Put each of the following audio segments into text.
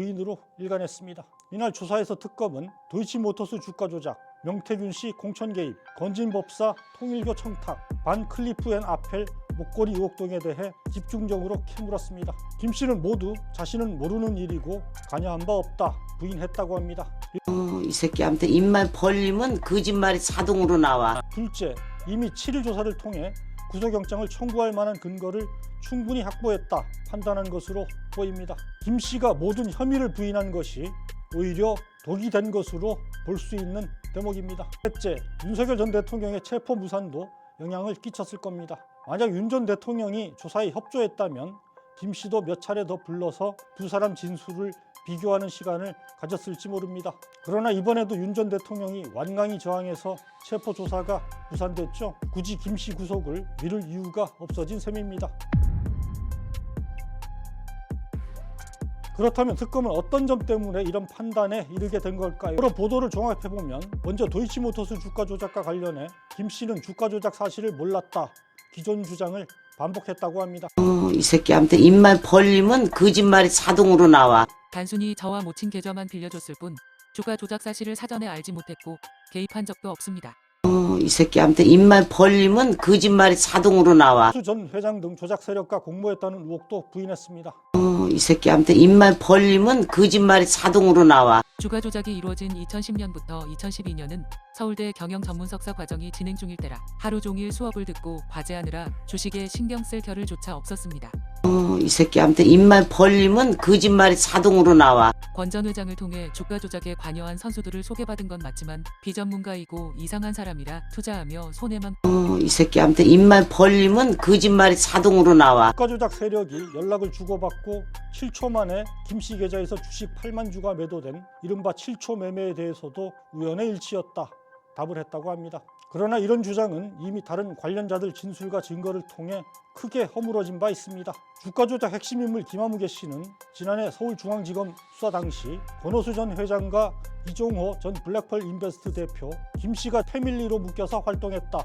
부인으로 일관했습니다. 이날 조사에서 특검은 도이치모터스 주가 조작, 명태균 씨 공천 개입, 건진법사 통일교 청탁, 반 클리프 앤 아펠 목걸이 의혹 등에 대해 집중적으로 캐물었습니다. 김 씨는 모두 자신은 모르는 일이고 관여한 바 없다 부인했다고 합니다. 이 새끼한테 입만 벌리면 거짓말이 자동으로 나와. 둘째, 이미 7일 조사를 통해 구속영장을 청구할 만한 근거를 충분히 확보했다 판단한 것으로 보입니다. 김 씨가 모든 혐의를 부인한 것이 오히려 독이 된 것으로 볼 수 있는 대목입니다. 셋째, 윤석열 전 대통령의 체포 무산도 영향을 끼쳤을 겁니다. 만약 윤 전 대통령이 조사에 협조했다면 김 씨도 몇 차례 더 불러서 두 사람 진술을 비교하는 시간을 가졌을지 모릅니다. 그러나 이번에도 윤 전 대통령이 완강히 저항해서 체포 조사가 무산됐죠. 굳이 김 씨 구속을 미룰 이유가 없어진 셈입니다. 그렇다면 특검은 어떤 점 때문에 이런 판단에 이르게 된 걸까요? 여러 보도를 종합해보면 먼저 도이치모터스 주가 조작과 관련해 김 씨는 주가 조작 사실을 몰랐다 기존 주장을 반복했다고 합니다. 이 새끼한테 입만 벌리면 거짓말이 자동으로 나와. 단순히 저와 모친 계좌만 빌려줬을 뿐 주가 조작 사실을 사전에 알지 못했고 개입한 적도 없습니다. 이 새끼한테 입만 벌리면 거짓말이 자동으로 나와. 수 전 회장 등 조작 세력과 공모했다는 의혹도 부인했습니다. 이 새끼한테 입만 벌리면 거짓말이 자동으로 나와. 주가 조작이 이루어진 2010년부터 2012년은 서울대 경영전문석사 과정이 진행 중일 때라 하루 종일 수업을 듣고 과제하느라 주식에 신경 쓸 겨를조차 없었습니다. 이 새끼한테 입만 벌리면 거짓말이 자동으로 나와. 권 전 회장을 통해 주가 조작에 관여한 선수들을 소개받은 건 맞지만 비전문가이고 이상한 사람이라 투자하며 손해만. 이 새끼한테 입만 벌리면 거짓말이 자동으로 나와. 주가 조작 세력이 연락을 주고받고 7초 만에 김 씨 계좌에서 주식 8만 주가 매도된 이른바 7초 매매에 대해서도 우연의 일치였다 답을 했다고 합니다. 그러나 이런 주장은 이미 다른 관련자들 진술과 증거를 통해 크게 허물어진 바 있습니다. 주가 조작 핵심 인물 김아무개 씨는 지난해 서울중앙지검 수사 당시 권오수 전 회장과 이종호 전 블랙펄 인베스트 대표 김 씨가 패밀리로 묶여서 활동했다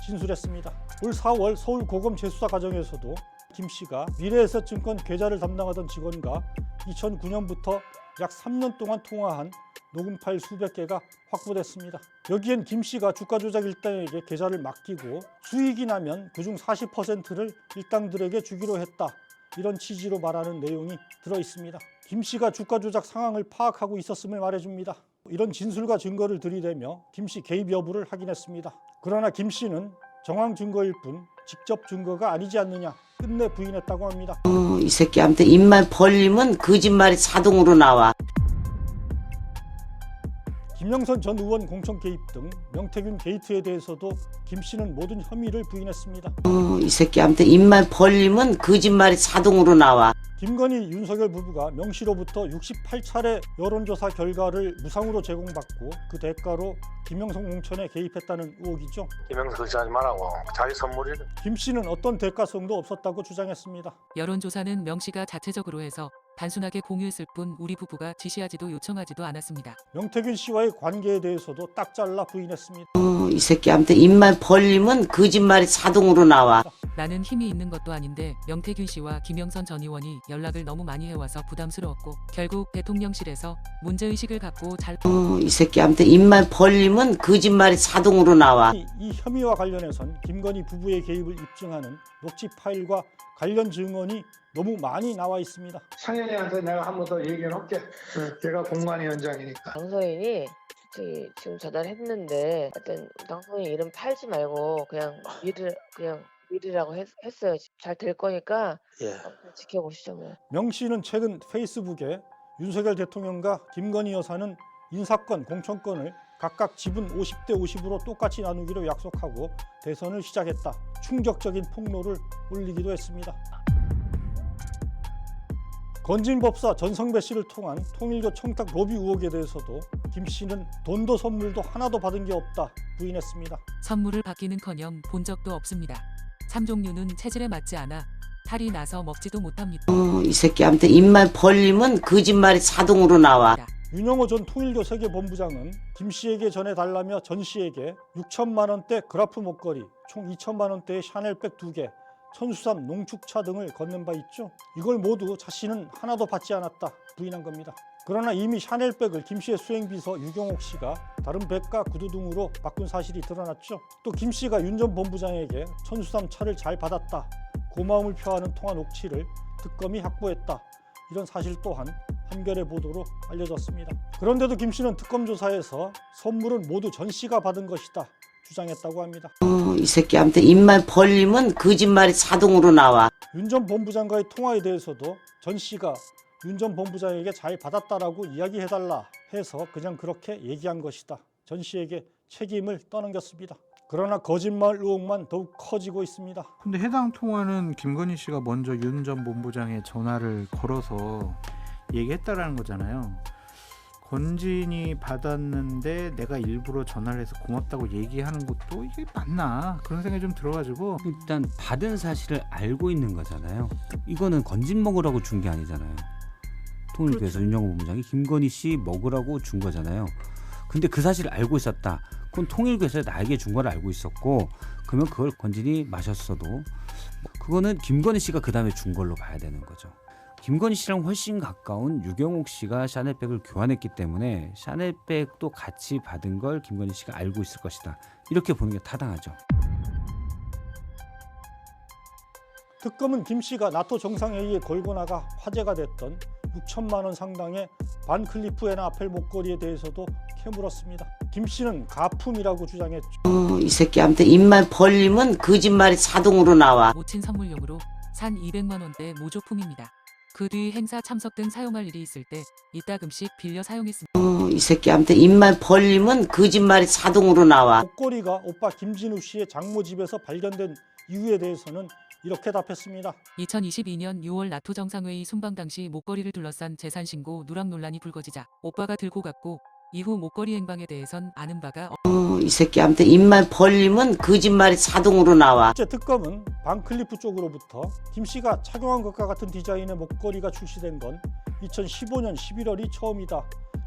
진술했습니다. 올 4월 서울 고검 재수사 과정에서도 김 씨가 미래에셋증권 계좌를 담당하던 직원과 2009년부터 약 3년 동안 통화한 녹음 파일 수백 개가 확보됐습니다. 여기엔 김 씨가 주가 조작 일당에게 계좌를 맡기고 수익이 나면 그중 40%를 일당들에게 주기로 했다. 이런 취지로 말하는 내용이 들어 있습니다. 김 씨가 주가 조작 상황을 파악하고 있었음을 말해줍니다. 이런 진술과 증거를 들이대며 김 씨 개입 여부를 확인했습니다. 그러나 김 씨는 정황 증거일 뿐 직접 증거가 아니지 않느냐 끝내 부인했다고 합니다. 이 새끼한테 입만 벌리면 거짓말이 자동으로 나와. 김영선 전 의원 공천 개입 등 명태균 게이트에 대해서도 김 씨는 모든 혐의를 부인했습니다. 이 새끼한테 입만 벌리면 거짓말이 자동으로 나와. 김건희, 윤석열 부부가 명 씨로부터 68차례 여론조사 결과를 무상으로 제공받고 그 대가로 김영선 공천에 개입했다는 의혹이죠. 김영선 그렇게 하지 말라고. 자기 선물이래. 김 씨는 어떤 대가성도 없었다고 주장했습니다. 여론조사는 명 씨가 자체적으로 해서 단순하게 공유했을 뿐 우리 부부가 지시하지도 요청하지도 않았습니다. 명태균 씨와의 관계에 대해서도 딱 잘라 부인했습니다. 이 새끼한테 입만 벌리면 거짓말이 자동으로 나와. 나는 힘이 있는 것도 아닌데 명태균 씨와 김영선 전 의원이 연락을 너무 많이 해와서 부담스러웠고 결국 대통령실에서 문제의식을 갖고 잘. 이 새끼한테 입만 벌리면 거짓말이 자동으로 나와. 이 혐의와 관련해선 김건희 부부의 개입을 입증하는 녹취 파일과 관련 증언이 너무 많이 나와 있습니다. 상현이한테 내가 한 번 더 얘기를 할게. 걔가 공관위원장이니까. 당선인이 지금 전화했는데 하여튼 당선인 이름 팔지 말고 그냥 미르라고 했어요. 잘 될 거니까 예. 지켜보시죠 뭐. 명 씨는 최근 페이스북에 윤석열 대통령과 김건희 여사는 인사권, 공천권을 각각 지분 50대 50으로 똑같이 나누기로 약속하고 대선을 시작했다. 충격적인 폭로를 올리기도 했습니다. 건진법사 전성배 씨를 통한 통일교 청탁 로비 의혹에 대해서도 김 씨는 돈도 선물도 하나도 받은 게 없다 부인했습니다. 선물을 받기는커녕 본 적도 없습니다. 3종류는 체질에 맞지 않아 탈이 나서 먹지도 못합니다. 이 새끼한테 입만 벌리면 거짓말이 자동으로 나와. 윤영호 전 통일교 세계본부장은 김 씨에게 전해달라며 전 씨에게 6천만 원대 그라프 목걸이, 총 2천만 원대의 샤넬백 2개, 천수삼 농축차 등을 건넨 바 있죠. 이걸 모두 자신은 하나도 받지 않았다 부인한 겁니다. 그러나 이미 샤넬백을 김 씨의 수행비서 유경옥 씨가 다른 백과 구두 등으로 바꾼 사실이 드러났죠. 또 김 씨가 윤 전 본부장에게 천수삼 차를 잘 받았다, 고마움을 표하는 통화 녹취를 특검이 확보했다, 이런 사실 또한 한겨레 보도로 알려졌습니다. 그런데도 김 씨는 특검 조사에서 선물은 모두 전 씨가 받은 것이다 주장했다고 합니다. 이 새끼한테 입만 벌리면 거짓말이 자동으로 나와. 윤 전 본부장과의 통화에 대해서도 전 씨가 윤 전 본부장에게 잘 받았다라고 이야기해달라 해서 그냥 그렇게 얘기한 것이다. 전 씨에게 책임을 떠넘겼습니다. 그러나 거짓말 의혹만 더욱 커지고 있습니다. 근데 해당 통화는 김건희 씨가 먼저 윤 전 본부장에 전화를 걸어서 얘기했다라는 거잖아요. 건진이 받았는데 내가 일부러 전화를 해서 고맙다고 얘기하는 것도 이게 맞나 그런 생각이 좀 들어가지고. 일단 받은 사실을 알고 있는 거잖아요. 이거는 건진 먹으라고 준 게 아니잖아요. 통일부에서 윤영호 본부장이 김건희 씨 먹으라고 준 거잖아요. 근데 그 사실을 알고 있었다. 그건 통일부에서 나에게 준 걸 알고 있었고, 그러면 그걸 건진이 마셨어도 그거는 김건희 씨가 그 다음에 준 걸로 봐야 되는 거죠. 김건희 씨랑 훨씬 가까운 유경옥 씨가 샤넬백을 교환했기 때문에 샤넬백도 같이 받은 걸 김건희 씨가 알고 있을 것이다. 이렇게 보는 게 타당하죠. 특검은 김 씨가 나토 정상회의에 걸고 나가 화제가 됐던 6천만 원 상당의 반클리프 앤 아펠 목걸이에 대해서도 캐물었습니다. 김 씨는 가품이라고 주장했죠. 이 새끼한테 입만 벌리면 거짓말이 자동으로 나와. 모친 선물용으로 산 200만 원대 모조품입니다. 그 뒤 행사 참석 등 사용할 일이 있을 때 이따금씩 빌려 사용했습니다. 이 새끼한테 입만 벌리면 거짓말이 자동으로 나와. 목걸이가 오빠 김진우 씨의 장모 집에서 발견된 이유에 대해서는 이렇게 답했습니다. 2022년 6월 나토 정상회의 순방 당시 목걸이를 둘러싼 재산 신고 누락 논란이 불거지자 오빠가 들고 갔고, 이후 목걸이 행방에 대해선 아는 바가 이 새끼한테 입만 벌리면 거짓말이 자동으로 나와. 실제 특검은 반클리프 쪽으로부터 김 씨가 착용한 것과 같은 디자인의 목걸이가 출시된 건 2015년 11월이 처음이다,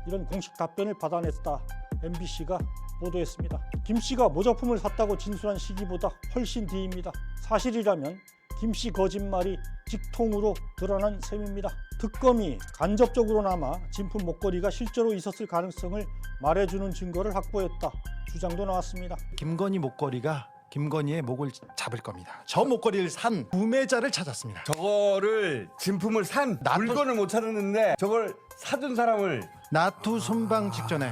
이런 공식 답변을 받아냈다 MBC가 보도했습니다. 김 씨가 모조품을 샀다고 진술한 시기보다 훨씬 뒤입니다. 사실이라면 김 씨 거짓말이 직통으로 드러난 셈입니다. 특검이 간접적으로나마 진품 목걸이가 실제로 있었을 가능성을 말해주는 증거를 확보했다 주장도 나왔습니다. 김건희 목걸이가 김건희의 목을 잡을 겁니다. 저 목걸이를 산 구매자를 찾았습니다. 저거를 진품을 산 물건을 못 찾았는데 저걸 사둔 사람을. 나토 순방 직전에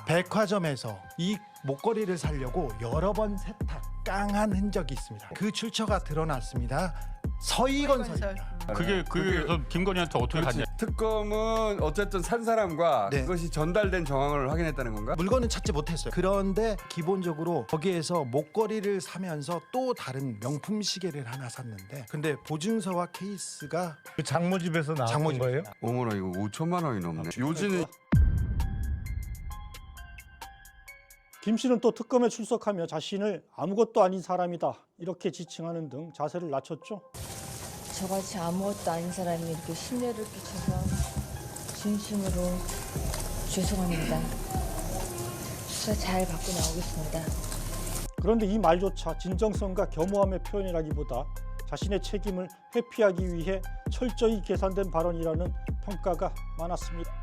백화점에서 이 목걸이를 사려고 여러 번 세탁 깡한 흔적이 있습니다. 그 출처가 드러났습니다. 서희건설입니다. 그게 그럼 김건희한테 어떻게 갔냐? 특검은 어쨌든 산 사람과 네. 그것이 전달된 정황을 확인했다는 건가? 물건은 찾지 못했어요. 그런데 기본적으로 거기에서 목걸이를 사면서 또 다른 명품 시계를 하나 샀는데, 근데 보증서와 케이스가 그 장모 집에서 나온 장모 집에서. 거예요? 어머나, 이거 5천만 원이 넘네. 요즘에 김 씨는 또 특검에 출석하며 자신을 아무것도 아닌 사람이다 이렇게 지칭하는 등 자세를 낮췄죠. 저같이 아무것도 아닌 사람이 이렇게 심려를 끼쳐서 진심으로 죄송합니다. 수사 잘 받고 나오겠습니다. 그런데 이 말조차 진정성과 겸허함의 표현이라기보다 자신의 책임을 회피하기 위해 철저히 계산된 발언이라는 평가가 많았습니다.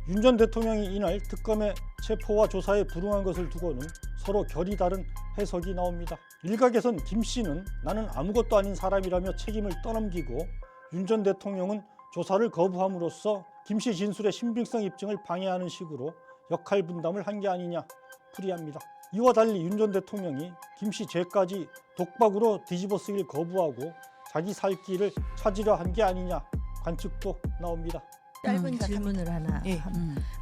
윤 전 대통령이 이날 특검의 체포와 조사에 불응한 것을 두고는 서로 결이 다른 해석이 나옵니다. 일각에선 김 씨는 나는 아무것도 아닌 사람이라며 책임을 떠넘기고, 윤 전 대통령은 조사를 거부함으로써 김 씨 진술의 신빙성 입증을 방해하는 식으로 역할 분담을 한 게 아니냐 풀이합니다. 이와 달리 윤 전 대통령이 김 씨 죄까지 독박으로 뒤집어쓰기를 거부하고 자기 살 길을 찾으려 한 게 아니냐 관측도 나옵니다. 짧은 질문을 하나.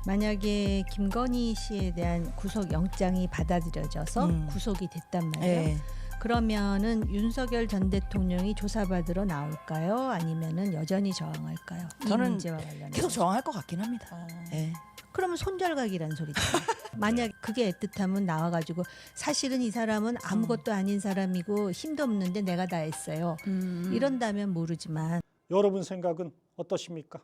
만약에 김건희 씨에 대한 구속영장이 받아들여져서 구속이 됐단 말이에요. 그러면은 윤석열 전 대통령이 조사받으러 나올까요? 아니면은 여전히 저항할까요? 저는 이 문제와 관련해서. 계속 저항할 것 같긴 합니다. 그러면 손절각이라는 소리죠. 만약 그게 애틋하면 나와가지고 사실은 이 사람은 아무것도 아닌 사람이고 힘도 없는데 내가 다 했어요. 이런다면 모르지만. 여러분 생각은 어떠십니까?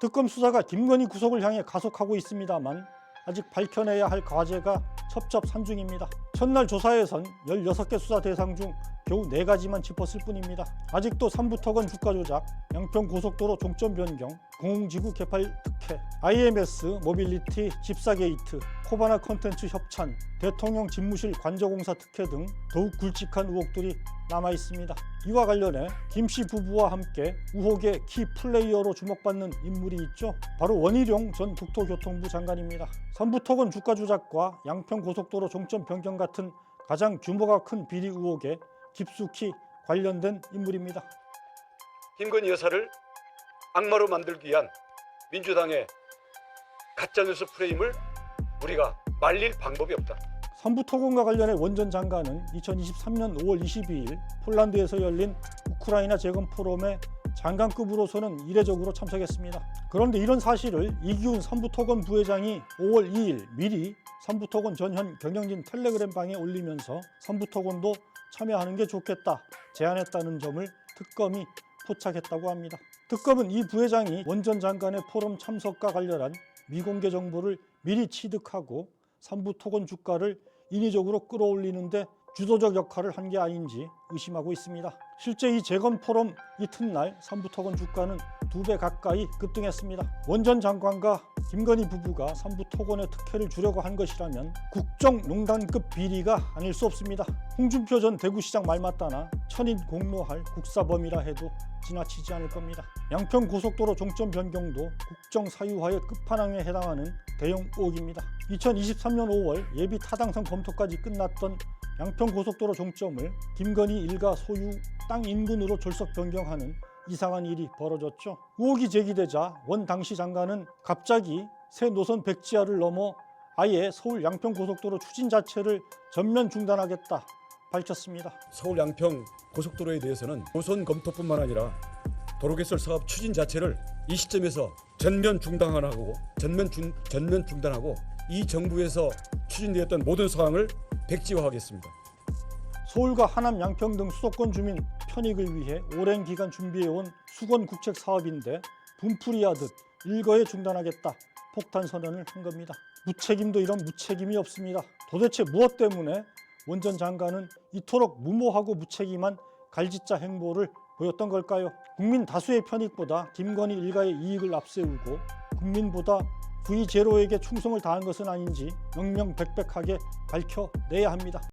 특검 수사가 김건희 구속을 향해 가속하고 있습니다만 아직 밝혀내야 할 과제가 첩첩산중입니다. 첫날 조사에선 16개 수사 대상 중 겨우 4가지만 짚었을 뿐입니다. 아직도 삼부토건 주가 조작, 양평 고속도로 종점 변경, 공공지구 개발 특혜, IMS 모빌리티 집사 게이트, 코바나 콘텐츠 협찬, 대통령 집무실 관저공사 특혜 등 더욱 굵직한 의혹들이 남아 있습니다. 이와 관련해 김 씨 부부와 함께 의혹의 키 플레이어로 주목받는 인물이 있죠. 바로 원희룡 전 국토교통부 장관입니다. 삼부토건 주가 조작과 양평 고속도로 종점 변경 같은 가장 규모가 큰 비리 의혹에 깊숙이 관련된 인물입니다. 김건희 여사를 악마로 만들기 위한 민주당의 가짜뉴스 프레임을 우리가 말릴 방법이 없다. 삼부토건과 관련해 원 전 장관은 2023년 5월 22일 폴란드에서 열린 우크라이나 재건 포럼에 장관급으로서는 이례적으로 참석했습니다. 그런데 이런 사실을 이기훈 삼부토건 부회장이 5월 2일 미리 삼부토건 전현 경영진 텔레그램 방에 올리면서 삼부토건도 참여하는 게 좋겠다 제안했다는 점을 특검이 포착했다고 합니다. 특검은 이 부회장이 원 전 장관의 포럼 참석과 관련한 미공개 정보를 미리 취득하고 삼부토건 주가를 인위적으로 끌어올리는데 주도적 역할을 한 게 아닌지 의심하고 있습니다. 실제 이 재건 포럼 이튿날 삼부토건 주가는 2배 가까이 급등했습니다. 원 전 장관과 김건희 부부가 삼부토건의 특혜를 주려고 한 것이라면 국정농단급 비리가 아닐 수 없습니다. 홍준표 전 대구시장 말 맞다나 천인 공모할 국사범이라 해도 지나치지 않을 겁니다. 양평 고속도로 종점 변경도 국정사유화의 끝판왕에 해당하는 대형 의혹입니다. 2023년 5월 예비 타당성 검토까지 끝났던 양평 고속도로 종점을 김건희 일가 소유 땅 인근으로 졸속 변경하는 이상한 일이 벌어졌죠. 의혹이 제기되자 원 당시 장관은 갑자기 새 노선 백지화를 넘어 아예 서울 양평 고속도로 추진 자체를 전면 중단하겠다 밝혔습니다. 서울 양평 고속도로에 대해서는 노선 검토뿐만 아니라 도로개설 사업 추진 자체를 이 시점에서 전면 중단하고 이 정부에서 추진되었던 모든 사항을 백지화하겠습니다. 서울과 하남, 양평 등 수도권 주민 편익을 위해 오랜 기간 준비해온 수건 국책 사업인데 분풀이하듯 일거에 중단하겠다 폭탄 선언을 한 겁니다. 무책임도 이런 무책임이 없습니다. 도대체 무엇 때문에 원 전 장관은 이토록 무모하고 무책임한 갈짓자 행보를 보였던 걸까요? 국민 다수의 편익보다 김건희 일가의 이익을 앞세우고 국민보다 V0에게 충성을 다한 것은 아닌지 명명백백하게 밝혀내야 합니다.